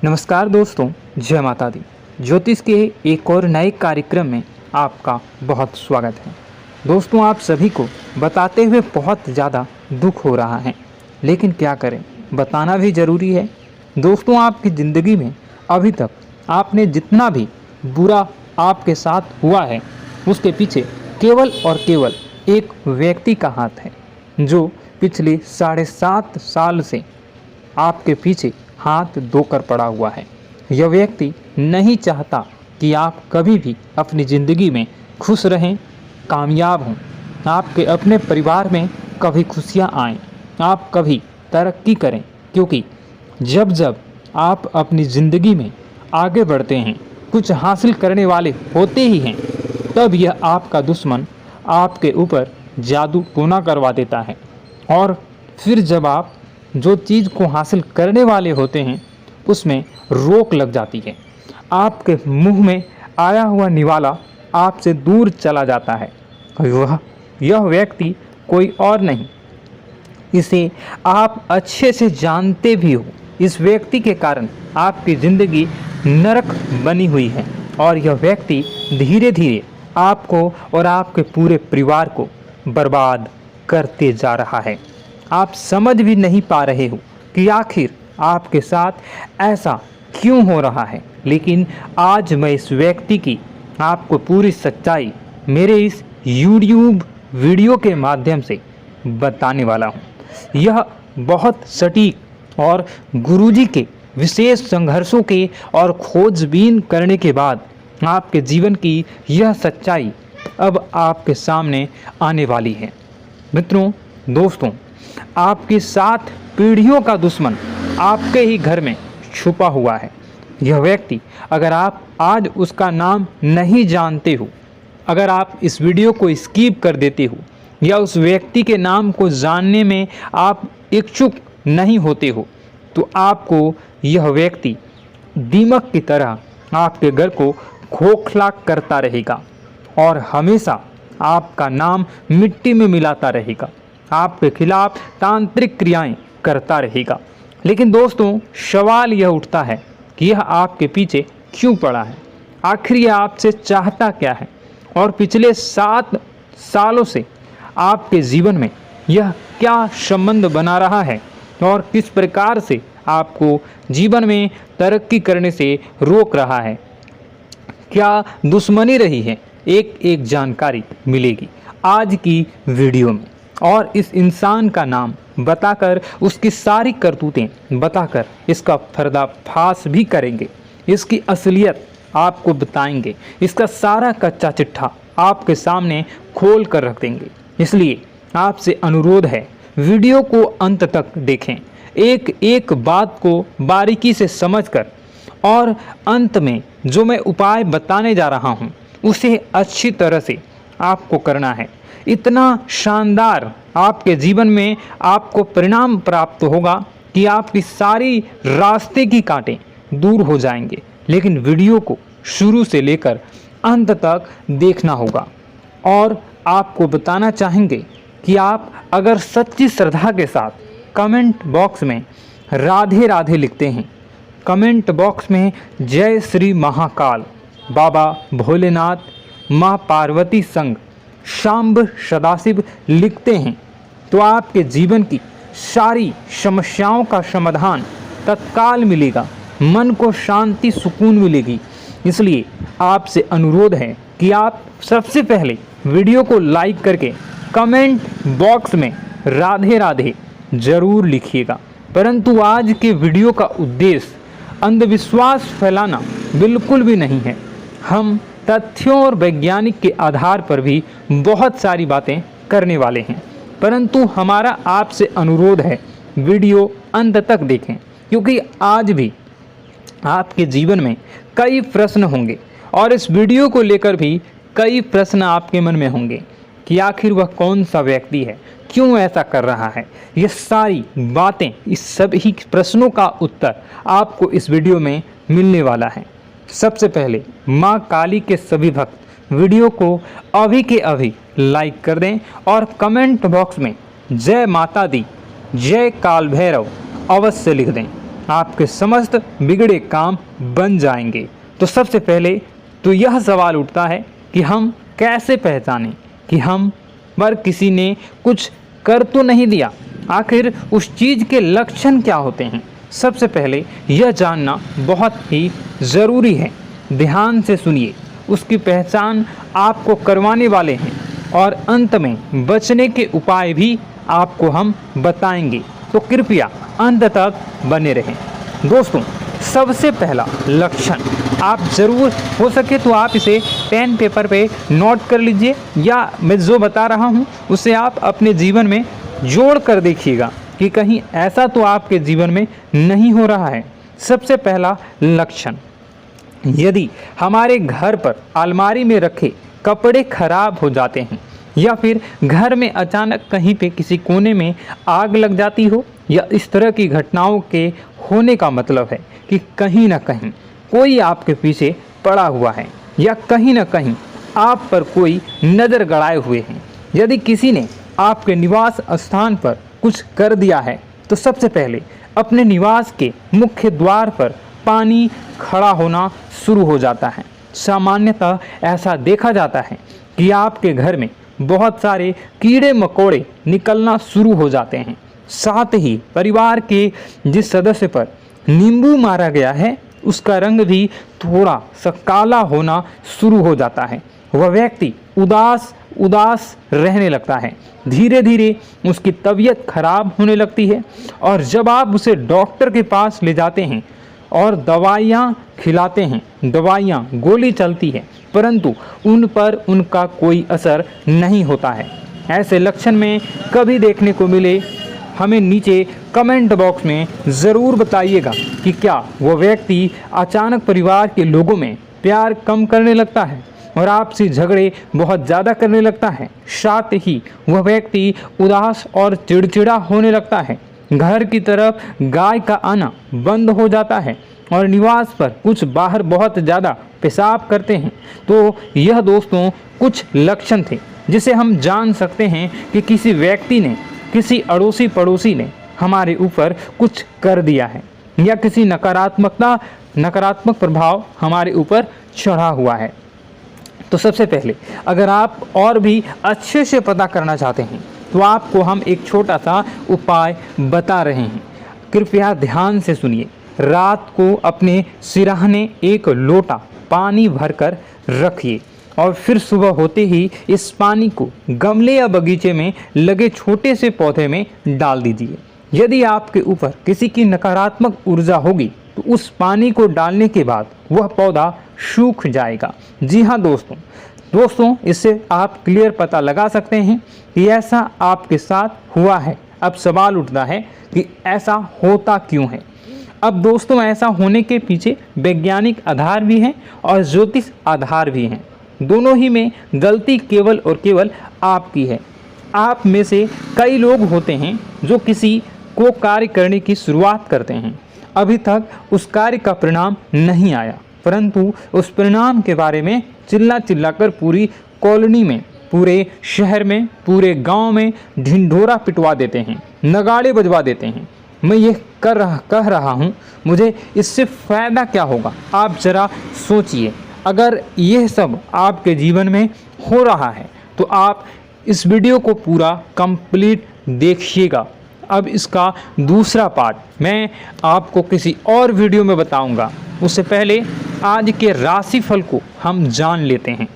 नमस्कार दोस्तों, जय माता दी। ज्योतिष के एक और नए कार्यक्रम में आपका बहुत स्वागत है। दोस्तों, आप सभी को बताते हुए बहुत ज़्यादा दुख हो रहा है, लेकिन क्या करें, बताना भी ज़रूरी है। दोस्तों, आपकी ज़िंदगी में अभी तक आपने जितना भी बुरा आपके साथ हुआ है, उसके पीछे केवल और केवल एक व्यक्ति का हाथ है, जो पिछले 7.5 साल से आपके पीछे हाथ धोकर पड़ा हुआ है। यह व्यक्ति नहीं चाहता कि आप कभी भी अपनी ज़िंदगी में खुश रहें, कामयाब हों, आपके अपने परिवार में कभी खुशियाँ आएँ, आप कभी तरक्की करें, क्योंकि जब जब आप अपनी ज़िंदगी में आगे बढ़ते हैं, कुछ हासिल करने वाले होते ही हैं, तब यह आपका दुश्मन आपके ऊपर जादू टोना करवा देता है। और फिर जब आप जो चीज़ को हासिल करने वाले होते हैं, उसमें रोक लग जाती है। आपके मुंह में आया हुआ निवाला आपसे दूर चला जाता है। यह व्यक्ति कोई और नहीं, इसे आप अच्छे से जानते भी हो। इस व्यक्ति के कारण आपकी ज़िंदगी नरक बनी हुई है, और यह व्यक्ति धीरे धीरे आपको और आपके पूरे परिवार को बर्बाद करते जा रहा है। आप समझ भी नहीं पा रहे हो कि आखिर आपके साथ ऐसा क्यों हो रहा है, लेकिन आज मैं इस व्यक्ति की आपको पूरी सच्चाई मेरे इस YouTube वीडियो के माध्यम से बताने वाला हूँ। यह बहुत सटीक और गुरुजी के विशेष संघर्षों के और खोजबीन करने के बाद आपके जीवन की यह सच्चाई अब आपके सामने आने वाली है। मित्रों, दोस्तों, आपकी 7 पीढ़ियों का दुश्मन आपके ही घर में छुपा हुआ है। यह व्यक्ति, अगर आप आज उसका नाम नहीं जानते हो, अगर आप इस वीडियो को स्किप कर देते हो, या उस व्यक्ति के नाम को जानने में आप इच्छुक नहीं होते हो, तो आपको यह व्यक्ति दीमक की तरह आपके घर को खोखला करता रहेगा और हमेशा आपका नाम मिट्टी में मिलाता रहेगा, आपके खिलाफ तांत्रिक क्रियाएं करता रहेगा। लेकिन दोस्तों, सवाल यह उठता है कि यह आपके पीछे क्यों पड़ा है, आखिर यह आपसे चाहता क्या है, और पिछले 7 सालों से आपके जीवन में यह क्या संबंध बना रहा है, और किस प्रकार से आपको जीवन में तरक्की करने से रोक रहा है, क्या दुश्मनी रही है। एक एक जानकारी मिलेगी आज की वीडियो में, और इस इंसान का नाम बताकर, उसकी सारी करतूतें बताकर इसका पर्दाफाश भी करेंगे, इसकी असलियत आपको बताएंगे, इसका सारा कच्चा चिट्ठा आपके सामने खोल कर रख देंगे। इसलिए आपसे अनुरोध है, वीडियो को अंत तक देखें, एक एक बात को बारीकी से समझकर, और अंत में जो मैं उपाय बताने जा रहा हूँ उसे अच्छी तरह से आपको करना है। इतना शानदार आपके जीवन में आपको परिणाम प्राप्त होगा कि आपकी सारी रास्ते की कांटे दूर हो जाएंगे। लेकिन वीडियो को शुरू से लेकर अंत तक देखना होगा, और आपको बताना चाहेंगे कि आप अगर सच्ची श्रद्धा के साथ कमेंट बॉक्स में राधे राधे लिखते हैं, कमेंट बॉक्स में जय श्री महाकाल, बाबा भोलेनाथ, माँ पार्वती संग, शांब सदाशिव लिखते हैं, तो आपके जीवन की सारी समस्याओं का समाधान तत्काल मिलेगा, मन को शांति सुकून मिलेगी। इसलिए आपसे अनुरोध है कि आप सबसे पहले वीडियो को लाइक करके कमेंट बॉक्स में राधे राधे जरूर लिखिएगा। परंतु आज के वीडियो का उद्देश्य अंधविश्वास फैलाना बिल्कुल भी नहीं है। हम तथ्यों और वैज्ञानिक के आधार पर भी बहुत सारी बातें करने वाले हैं, परंतु हमारा आपसे अनुरोध है, वीडियो अंत तक देखें, क्योंकि आज भी आपके जीवन में कई प्रश्न होंगे, और इस वीडियो को लेकर भी कई प्रश्न आपके मन में होंगे कि आखिर वह कौन सा व्यक्ति है, क्यों ऐसा कर रहा है। ये सारी बातें, इस सभी प्रश्नों का उत्तर आपको इस वीडियो में मिलने वाला है। सबसे पहले माँ काली के सभी भक्त वीडियो को अभी के अभी लाइक कर दें, और कमेंट बॉक्स में जय माता दी, जय काल भैरव अवश्य लिख दें। आपके समस्त बिगड़े काम बन जाएंगे। तो सबसे पहले तो यह सवाल उठता है कि हम कैसे पहचानें कि हम पर किसी ने कुछ कर तो नहीं दिया। आखिर उस चीज़ के लक्षण क्या होते हैं? सबसे पहले यह जानना बहुत ही ज़रूरी है। ध्यान से सुनिए, उसकी पहचान आपको करवाने वाले हैं और अंत में बचने के उपाय भी आपको हम बताएंगे। तो कृपया अंत तक बने रहें। दोस्तों, सबसे पहला लक्षण आप ज़रूर हो सके तो आप इसे पेन पेपर पे नोट कर लीजिए, या मैं जो बता रहा हूँ उसे आप अपने जीवन में जोड़ कर देखिएगा कि कहीं ऐसा तो आपके जीवन में नहीं हो रहा है। सबसे पहला लक्षण, यदि हमारे घर पर अलमारी में रखे कपड़े खराब हो जाते हैं या फिर घर में अचानक कहीं पे किसी कोने में आग लग जाती हो, या इस तरह की घटनाओं के होने का मतलब है कि कहीं ना कहीं कोई आपके पीछे पड़ा हुआ है या कहीं ना कहीं आप पर कोई नज़र गड़ाए हुए हैं। यदि किसी ने आपके निवास स्थान पर कुछ कर दिया है तो सबसे पहले अपने निवास के मुख्य द्वार पर पानी खड़ा होना शुरू हो जाता है। सामान्यतः ऐसा देखा जाता है कि आपके घर में बहुत सारे कीड़े मकोड़े निकलना शुरू हो जाते हैं। साथ ही परिवार के जिस सदस्य पर नींबू मारा गया है उसका रंग भी थोड़ा सा काला होना शुरू हो जाता है। वह व्यक्ति उदास रहने लगता है। धीरे धीरे उसकी तबीयत खराब होने लगती है और जब आप उसे डॉक्टर के पास ले जाते हैं और दवाइयाँ खिलाते हैं, दवाइयाँ गोली चलती है, परंतु उन पर उनका कोई असर नहीं होता है। ऐसे लक्षण में कभी देखने को मिले, हमें नीचे कमेंट बॉक्स में ज़रूर बताइएगा कि क्या वह व्यक्ति अचानक परिवार के लोगों में प्यार कम करने लगता है और आपसे झगड़े बहुत ज़्यादा करने लगता है। साथ ही वह व्यक्ति उदास और चिड़चिड़ा होने लगता है। घर की तरफ गाय का आना बंद हो जाता है और निवास पर कुछ बाहर बहुत ज़्यादा पेशाब करते हैं। तो यह दोस्तों कुछ लक्षण थे जिसे हम जान सकते हैं कि किसी व्यक्ति ने, किसी अड़ोसी पड़ोसी ने हमारे ऊपर कुछ कर दिया है या किसी नकारात्मक प्रभाव हमारे ऊपर चढ़ा हुआ है। तो सबसे पहले अगर आप और भी अच्छे से पता करना चाहते हैं तो आपको हम एक छोटा सा उपाय बता रहे हैं। कृपया ध्यान से सुनिए। रात को अपने सिरहाने एक लोटा पानी भरकर रखिए और फिर सुबह होते ही इस पानी को गमले या बगीचे में लगे छोटे से पौधे में डाल दीजिए। यदि आपके ऊपर किसी की नकारात्मक ऊर्जा होगी तो उस पानी को डालने के बाद वह पौधा सूख जाएगा। जी हाँ दोस्तों, इससे आप क्लियर पता लगा सकते हैं कि ऐसा आपके साथ हुआ है। अब सवाल उठता है कि ऐसा होता क्यों है। अब दोस्तों, ऐसा होने के पीछे वैज्ञानिक आधार भी हैं और ज्योतिष आधार भी हैं। दोनों ही में गलती केवल और केवल आपकी है। आप में से कई लोग होते हैं जो किसी को कार्य करने की शुरुआत करते हैं, अभी तक उस कार्य का परिणाम नहीं आया, परंतु उस परिणाम के बारे में चिल्ला कर पूरी कॉलोनी में, पूरे शहर में, पूरे गांव में ढिंढोरा पिटवा देते हैं, नगाड़े बजवा देते हैं। मैं ये कह रहा हूँ, मुझे इससे फ़ायदा क्या होगा? आप ज़रा सोचिए। अगर यह सब आपके जीवन में हो रहा है तो आप इस वीडियो को पूरा कंप्लीट देखिएगा। अब इसका दूसरा पार्ट मैं आपको किसी और वीडियो में बताऊंगा। उससे पहले आज के राशिफल को हम जान लेते हैं।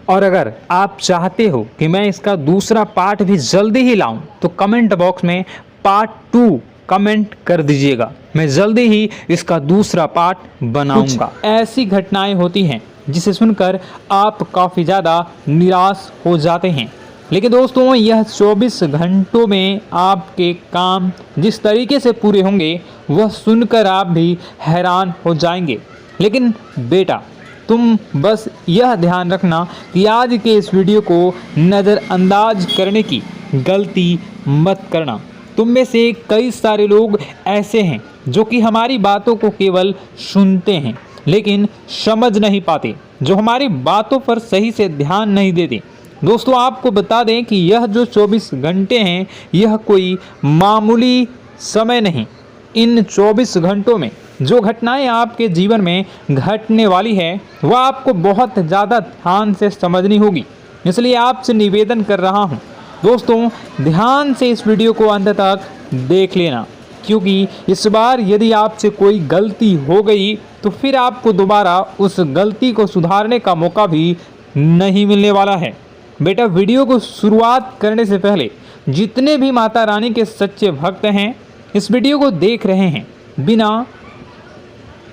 और अगर आप चाहते हो कि मैं इसका दूसरा पार्ट भी जल्दी ही लाऊं तो कमेंट बॉक्स में पार्ट 2 कमेंट कर दीजिएगा। मैं जल्दी ही इसका दूसरा पार्ट बनाऊंगा। ऐसी घटनाएं होती हैं जिसे सुनकर आप काफ़ी ज़्यादा निराश हो जाते हैं, लेकिन दोस्तों यह 24 घंटों में आपके काम जिस तरीके से पूरे होंगे वह सुनकर आप भी हैरान हो जाएंगे। लेकिन बेटा, तुम बस यह ध्यान रखना कि आज के इस वीडियो को नज़रअंदाज करने की गलती मत करना। तुम में से कई सारे लोग ऐसे हैं जो कि हमारी बातों को केवल सुनते हैं लेकिन समझ नहीं पाते, जो हमारी बातों पर सही से ध्यान नहीं देते। दोस्तों, आपको बता दें कि यह जो 24 घंटे हैं यह कोई मामूली समय नहीं, इन 24 घंटों में जो घटनाएं आपके जीवन में घटने वाली है वह आपको बहुत ज़्यादा ध्यान से समझनी होगी। इसलिए आपसे निवेदन कर रहा हूं दोस्तों, ध्यान से इस वीडियो को अंत तक देख लेना, क्योंकि इस बार यदि आपसे कोई गलती हो गई तो फिर आपको दोबारा उस गलती को सुधारने का मौका भी नहीं मिलने वाला है। बेटा, वीडियो को शुरुआत करने से पहले जितने भी माता रानी के सच्चे भक्त हैं इस वीडियो को देख रहे हैं बिना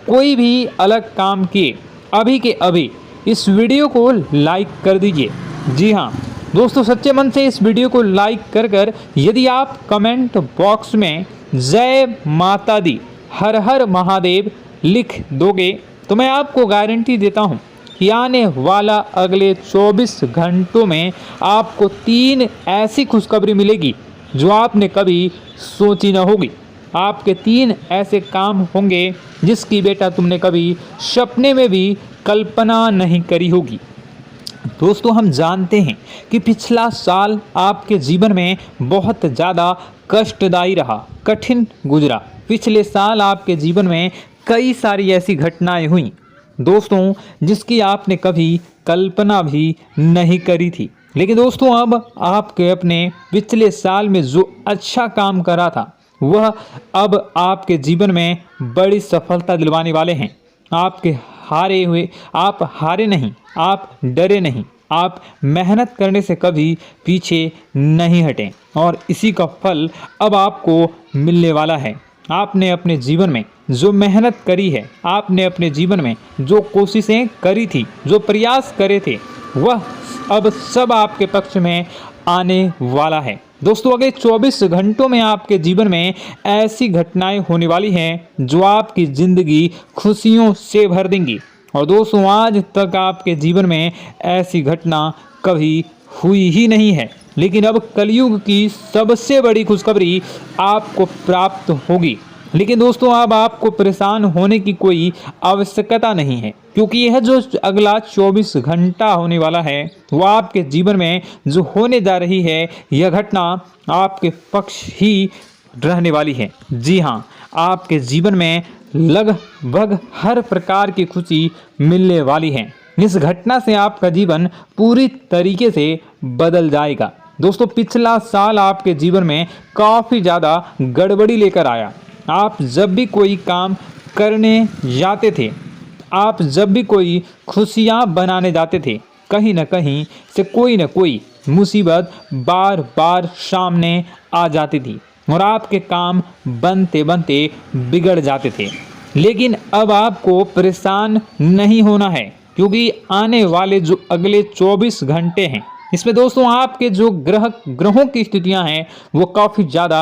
कोई भी अलग काम किए अभी के अभी इस वीडियो को लाइक कर दीजिए। जी हाँ दोस्तों, सच्चे मन से इस वीडियो को लाइक कर यदि आप कमेंट बॉक्स में जय माता दी हर हर महादेव लिख दोगे तो मैं आपको गारंटी देता हूँ कि आने वाला अगले 24 घंटों में आपको 3 ऐसी खुशखबरी मिलेगी जो आपने कभी सोची न होगी। आपके 3 ऐसे काम होंगे जिसकी बेटा तुमने कभी सपने में भी कल्पना नहीं करी होगी। दोस्तों, हम जानते हैं कि पिछला साल आपके जीवन में बहुत ज़्यादा कष्टदायी रहा, कठिन गुजरा। पिछले साल आपके जीवन में कई सारी ऐसी घटनाएं हुई दोस्तों जिसकी आपने कभी कल्पना भी नहीं करी थी। लेकिन दोस्तों, अब आपके अपने पिछले साल में जो अच्छा काम करा था वह अब आपके जीवन में बड़ी सफलता दिलवाने वाले हैं। आप हारे नहीं, आप डरे नहीं, आप मेहनत करने से कभी पीछे नहीं हटें और इसी का फल अब आपको मिलने वाला है। आपने अपने जीवन में जो मेहनत करी है, आपने अपने जीवन में जो कोशिशें करी थी, जो प्रयास करे थे, वह अब सब आपके पक्ष में आने वाला है। दोस्तों, अगले 24 घंटों में आपके जीवन में ऐसी घटनाएं होने वाली हैं जो आपकी ज़िंदगी खुशियों से भर देंगी। और दोस्तों, आज तक आपके जीवन में ऐसी घटना कभी हुई ही नहीं है, लेकिन अब कलयुग की सबसे बड़ी खुशखबरी आपको प्राप्त होगी। लेकिन दोस्तों, अब आपको परेशान होने की कोई आवश्यकता नहीं है, क्योंकि यह जो अगला 24 घंटा होने वाला है वह आपके जीवन में जो होने जा रही है यह घटना आपके पक्ष ही रहने वाली है। जी हाँ, आपके जीवन में लगभग हर प्रकार की खुशी मिलने वाली है। इस घटना से आपका जीवन पूरी तरीके से बदल जाएगा। दोस्तों, पिछला साल आपके जीवन में काफ़ी ज़्यादा गड़बड़ी लेकर आया। आप जब भी कोई काम करने जाते थे, आप जब भी कोई खुशियाँ बनाने जाते थे, कहीं ना कहीं से कोई ना कोई मुसीबत बार बार सामने आ जाती थी और आपके काम बनते बनते बिगड़ जाते थे। लेकिन अब आपको परेशान नहीं होना है, क्योंकि आने वाले जो अगले 24 घंटे हैं इसमें दोस्तों आपके जो ग्रहों की स्थितियां हैं वो काफ़ी ज़्यादा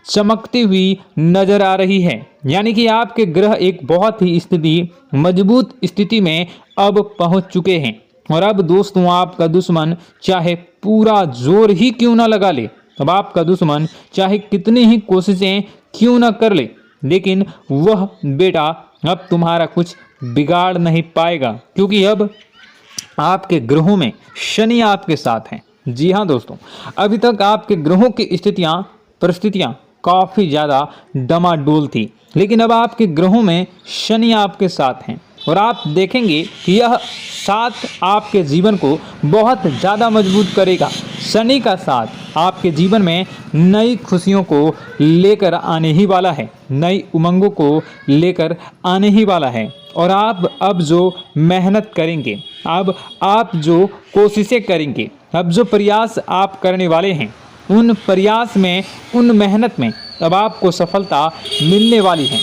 चमकती हुई नज़र आ रही है। यानी कि आपके ग्रह एक बहुत ही मजबूत स्थिति में अब पहुंच चुके हैं। और अब दोस्तों, आपका दुश्मन चाहे पूरा जोर ही क्यों ना लगा ले, अब आपका दुश्मन चाहे कितनी ही कोशिशें क्यों ना कर ले, लेकिन वह बेटा अब तुम्हारा कुछ बिगाड़ नहीं पाएगा, क्योंकि अब आपके ग्रहों में शनि आपके साथ हैं। जी हाँ दोस्तों, अभी तक आपके ग्रहों की परिस्थितियाँ काफ़ी ज़्यादा डमाडोल थी, लेकिन अब आपके ग्रहों में शनि आपके साथ हैं और आप देखेंगे कि यह साथ आपके जीवन को बहुत ज़्यादा मजबूत करेगा। शनि का साथ आपके जीवन में नई खुशियों को लेकर आने ही वाला है, नई उमंगों को लेकर आने ही वाला है। और आप अब जो मेहनत करेंगे, अब आप जो कोशिशें करेंगे, अब जो प्रयास आप करने वाले हैं, उन प्रयास में, उन मेहनत में अब आपको सफलता मिलने वाली है।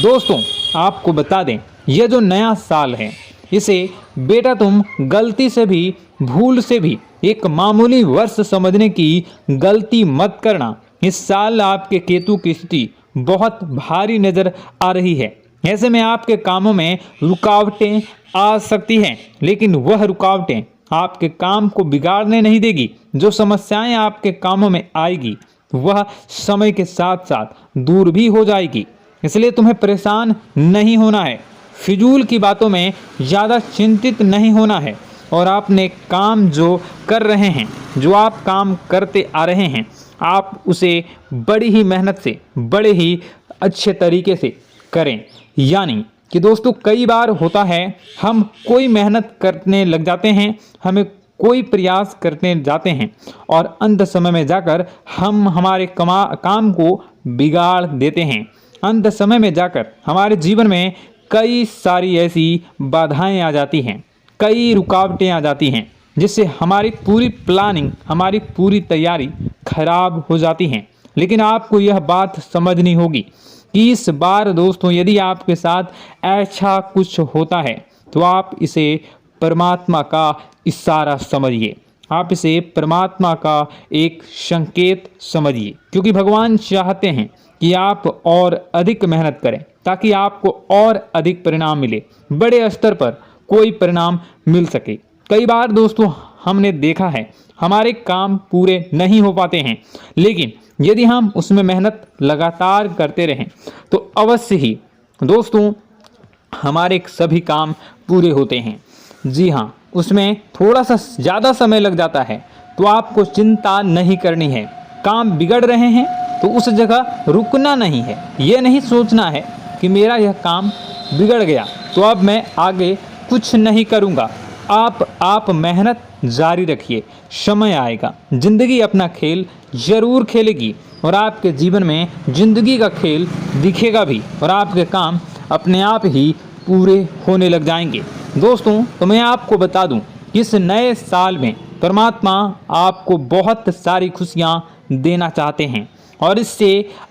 दोस्तों, आपको बता दें, यह जो नया साल है इसे बेटा तुम गलती से भी, भूल से भी एक मामूली वर्ष समझने की गलती मत करना। इस साल आपके केतु की स्थिति बहुत भारी नज़र आ रही है। ऐसे में आपके कामों में रुकावटें आ सकती हैं, लेकिन वह रुकावटें आपके काम को बिगाड़ने नहीं देगी। जो समस्याएं आपके कामों में आएगी वह समय के साथ साथ दूर भी हो जाएगी। इसलिए तुम्हें परेशान नहीं होना है, फिजूल की बातों में ज़्यादा चिंतित नहीं होना है और आपने काम जो कर रहे हैं, जो आप काम करते आ रहे हैं, आप उसे बड़ी ही मेहनत से, बड़े ही अच्छे तरीके से करें। यानी कि दोस्तों कई बार होता है हम कोई मेहनत करने लग जाते हैं, हमें कोई प्रयास करने जाते हैं और अंत समय में जाकर हम हमारे काम को बिगाड़ देते हैं। अंत समय में जाकर हमारे जीवन में कई सारी ऐसी बाधाएं आ जाती हैं, कई रुकावटें आ जाती हैं, जिससे हमारी पूरी प्लानिंग, हमारी पूरी तैयारी खराब हो जाती हैं। लेकिन आपको यह बात समझनी होगी कि इस बार दोस्तों यदि आपके साथ ऐसा कुछ होता है तो आप इसे परमात्मा का इशारा समझिए, आप इसे परमात्मा का एक संकेत समझिए, क्योंकि भगवान चाहते हैं कि आप और अधिक मेहनत करें ताकि आपको और अधिक परिणाम मिले, बड़े स्तर पर कोई परिणाम मिल सके। कई बार दोस्तों हमने देखा है हमारे काम पूरे नहीं हो पाते हैं, लेकिन यदि हम उसमें मेहनत लगातार करते रहें तो अवश्य ही दोस्तों हमारे सभी काम पूरे होते हैं। जी हाँ, उसमें थोड़ा सा ज़्यादा समय लग जाता है तो आपको चिंता नहीं करनी है। काम बिगड़ रहे हैं तो उस जगह रुकना नहीं है, ये नहीं सोचना है कि मेरा यह काम बिगड़ गया तो अब मैं आगे कुछ नहीं करूँगा। आप मेहनत जारी रखिए, समय आएगा, ज़िंदगी अपना खेल ज़रूर खेलेगी और आपके जीवन में ज़िंदगी का खेल दिखेगा भी और आपके काम अपने आप ही पूरे होने लग जाएंगे। दोस्तों तो मैं आपको बता दूं कि इस नए साल में परमात्मा आपको बहुत सारी खुशियां देना चाहते हैं और इससे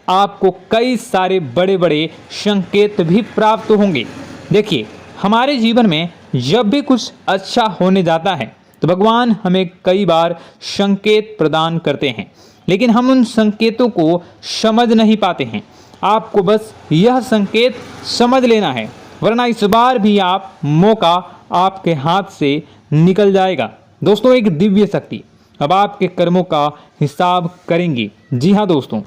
आपको कई सारे बड़े बड़े संकेत भी प्राप्त होंगे। देखिए, हमारे जीवन में जब भी कुछ अच्छा होने जाता है तो भगवान हमें कई बार संकेत प्रदान करते हैं, लेकिन हम उन संकेतों को समझ नहीं पाते हैं। आपको बस यह संकेत समझ लेना है, वरना इस बार भी आप मौका आपके हाथ से निकल जाएगा। दोस्तों, एक दिव्य शक्ति अब आपके कर्मों का हिसाब करेंगी। जी हाँ दोस्तों,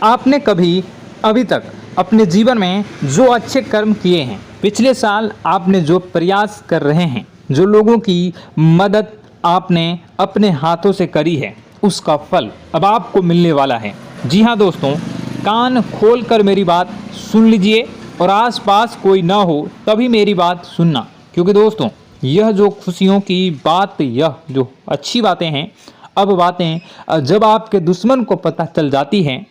आपने कभी अभी तक अपने जीवन में जो अच्छे कर्म किए हैं, पिछले साल आपने जो प्रयास कर रहे हैं, जो लोगों की मदद आपने अपने हाथों से करी है, उसका फल अब आपको मिलने वाला है। जी हाँ दोस्तों, कान खोलकर मेरी बात सुन लीजिए और आसपास कोई ना हो तभी मेरी बात सुनना, क्योंकि दोस्तों यह जो खुशियों की बात, यह जो अच्छी बातें हैं, अब बातें जब आपके दुश्मन को पता चल जाती हैं,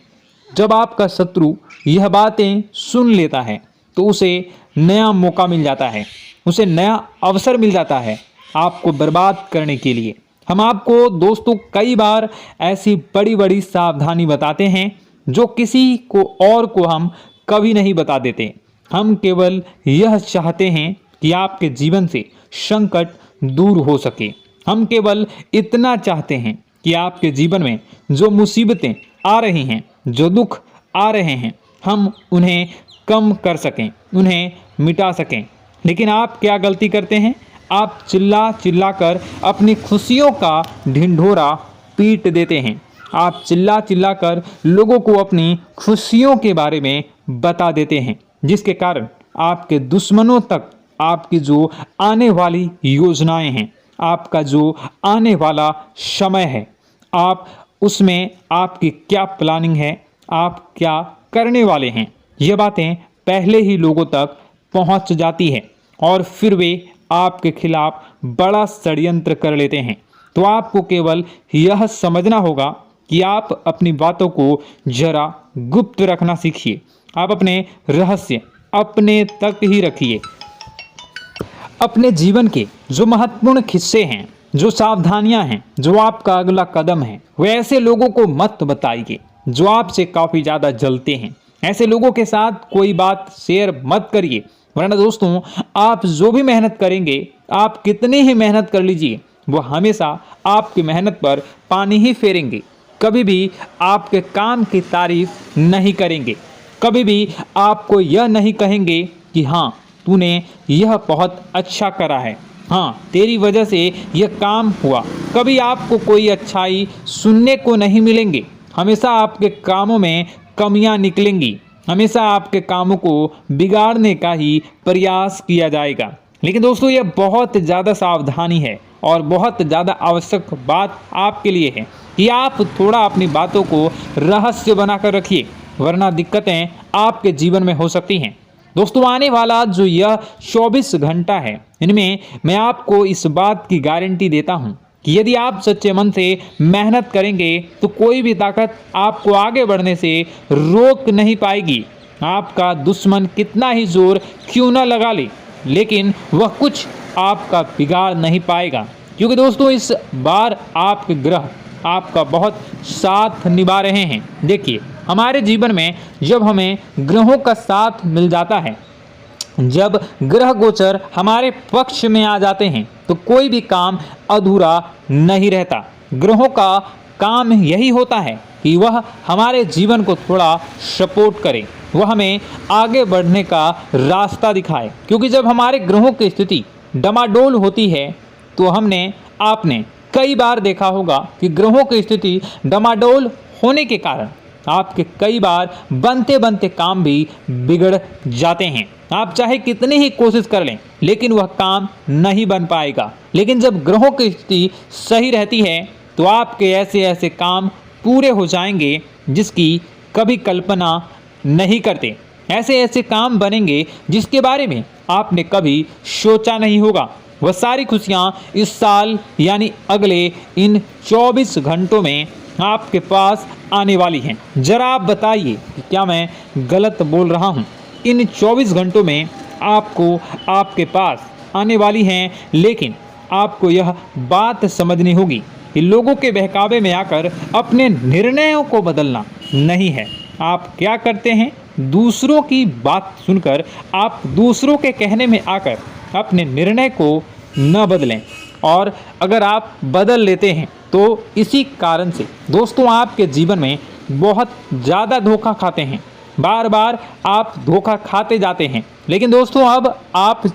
जब आपका शत्रु यह बातें सुन लेता है तो उसे नया मौका मिल जाता है, उसे नया अवसर मिल जाता है आपको बर्बाद करने के लिए। हम आपको दोस्तों कई बार ऐसी बड़ी बड़ी सावधानी बताते हैं जो किसी को और को हम कभी नहीं बता देते। हम केवल यह चाहते हैं कि आपके जीवन से संकट दूर हो सके। हम केवल इतना चाहते हैं कि आपके जीवन में जो मुसीबतें आ रही हैं, जो दुख आ रहे हैं, हम उन्हें कम कर सकें, उन्हें मिटा सकें। लेकिन आप क्या गलती करते हैं? आप चिल्ला चिल्ला कर अपनी खुशियों का ढिंढोरा पीट देते हैं। आप चिल्ला चिल्ला कर लोगों को अपनी खुशियों के बारे में बता देते हैं, जिसके कारण आपके दुश्मनों तक आपकी जो आने वाली योजनाएं हैं, आपका जो आने वाला समय है, आप उसमें आपकी क्या प्लानिंग है, आप क्या करने वाले हैं, ये बातें पहले ही लोगों तक पहुंच जाती है और फिर वे आपके खिलाफ बड़ा षड्यंत्र कर लेते हैं। तो आपको केवल यह समझना होगा कि आप अपनी बातों को जरा गुप्त रखना सीखिए। आप अपने रहस्य अपने तक ही रखिए। अपने जीवन के जो महत्वपूर्ण हिस्से हैं, जो सावधानियां हैं, जो आपका अगला कदम है, वे ऐसे लोगों को मत बताइए जो आपसे काफ़ी ज़्यादा जलते हैं। ऐसे लोगों के साथ कोई बात शेयर मत करिए, वरना दोस्तों आप जो भी मेहनत करेंगे, आप कितनी ही मेहनत कर लीजिए, वो हमेशा आपकी मेहनत पर पानी ही फेरेंगे। कभी भी आपके काम की तारीफ नहीं करेंगे, कभी भी आपको यह नहीं कहेंगे कि हाँ तूने यह बहुत अच्छा करा है, हाँ तेरी वजह से यह काम हुआ। कभी आपको कोई अच्छाई सुनने को नहीं मिलेंगे। हमेशा आपके कामों में कमियां निकलेंगी, हमेशा आपके कामों को बिगाड़ने का ही प्रयास किया जाएगा। लेकिन दोस्तों यह बहुत ज़्यादा सावधानी है और बहुत ज़्यादा आवश्यक बात आपके लिए है कि आप थोड़ा अपनी बातों को रहस्य बनाकर रखिए। वरना दिक्कतें आपके जीवन में हो सकती हैं। दोस्तों, आने वाला जो यह 24 घंटा है, इनमें मैं आपको इस बात की गारंटी देता हूं कि यदि आप सच्चे मन से मेहनत करेंगे तो कोई भी ताकत आपको आगे बढ़ने से रोक नहीं पाएगी। आपका दुश्मन कितना ही जोर क्यों न लगा ले, लेकिन वह कुछ आपका बिगाड़ नहीं पाएगा, क्योंकि दोस्तों इस बार आपके ग्रह आपका बहुत साथ निभा रहे हैं। देखिए, हमारे जीवन में जब हमें ग्रहों का साथ मिल जाता है, जब ग्रह गोचर हमारे पक्ष में आ जाते हैं, तो कोई भी काम अधूरा नहीं रहता। ग्रहों का काम यही होता है कि वह हमारे जीवन को थोड़ा सपोर्ट करे, वह हमें आगे बढ़ने का रास्ता दिखाए। क्योंकि जब हमारे ग्रहों की स्थिति डमाडोल होती है, तो आपने कई बार देखा होगा कि ग्रहों की स्थिति डमाडोल होने के कारण आपके कई बार बनते बनते काम भी बिगड़ जाते हैं। आप चाहे कितनी ही कोशिश कर लें, लेकिन वह काम नहीं बन पाएगा। लेकिन जब ग्रहों की स्थिति सही रहती है, तो आपके ऐसे ऐसे काम पूरे हो जाएंगे जिसकी कभी कल्पना नहीं करते। ऐसे ऐसे काम बनेंगे जिसके बारे में आपने कभी सोचा नहीं होगा। वह सारी खुशियाँ इस साल यानी अगले इन 24 घंटों में आपके पास आने वाली हैं। जरा आप बताइए कि क्या मैं गलत बोल रहा हूँ? इन 24 घंटों में आपको आपके पास आने वाली हैं, लेकिन आपको यह बात समझनी होगी कि लोगों के बहकावे में आकर अपने निर्णयों को बदलना नहीं है। आप क्या करते हैं? दूसरों की बात सुनकर आप दूसरों के कहने में आकर अपने निर्णय को न बदलें, और अगर आप बदल लेते हैं तो इसी कारण से दोस्तों आपके जीवन में बहुत ज़्यादा धोखा खाते हैं। बार बार आप धोखा खाते जाते हैं। लेकिन दोस्तों अब आप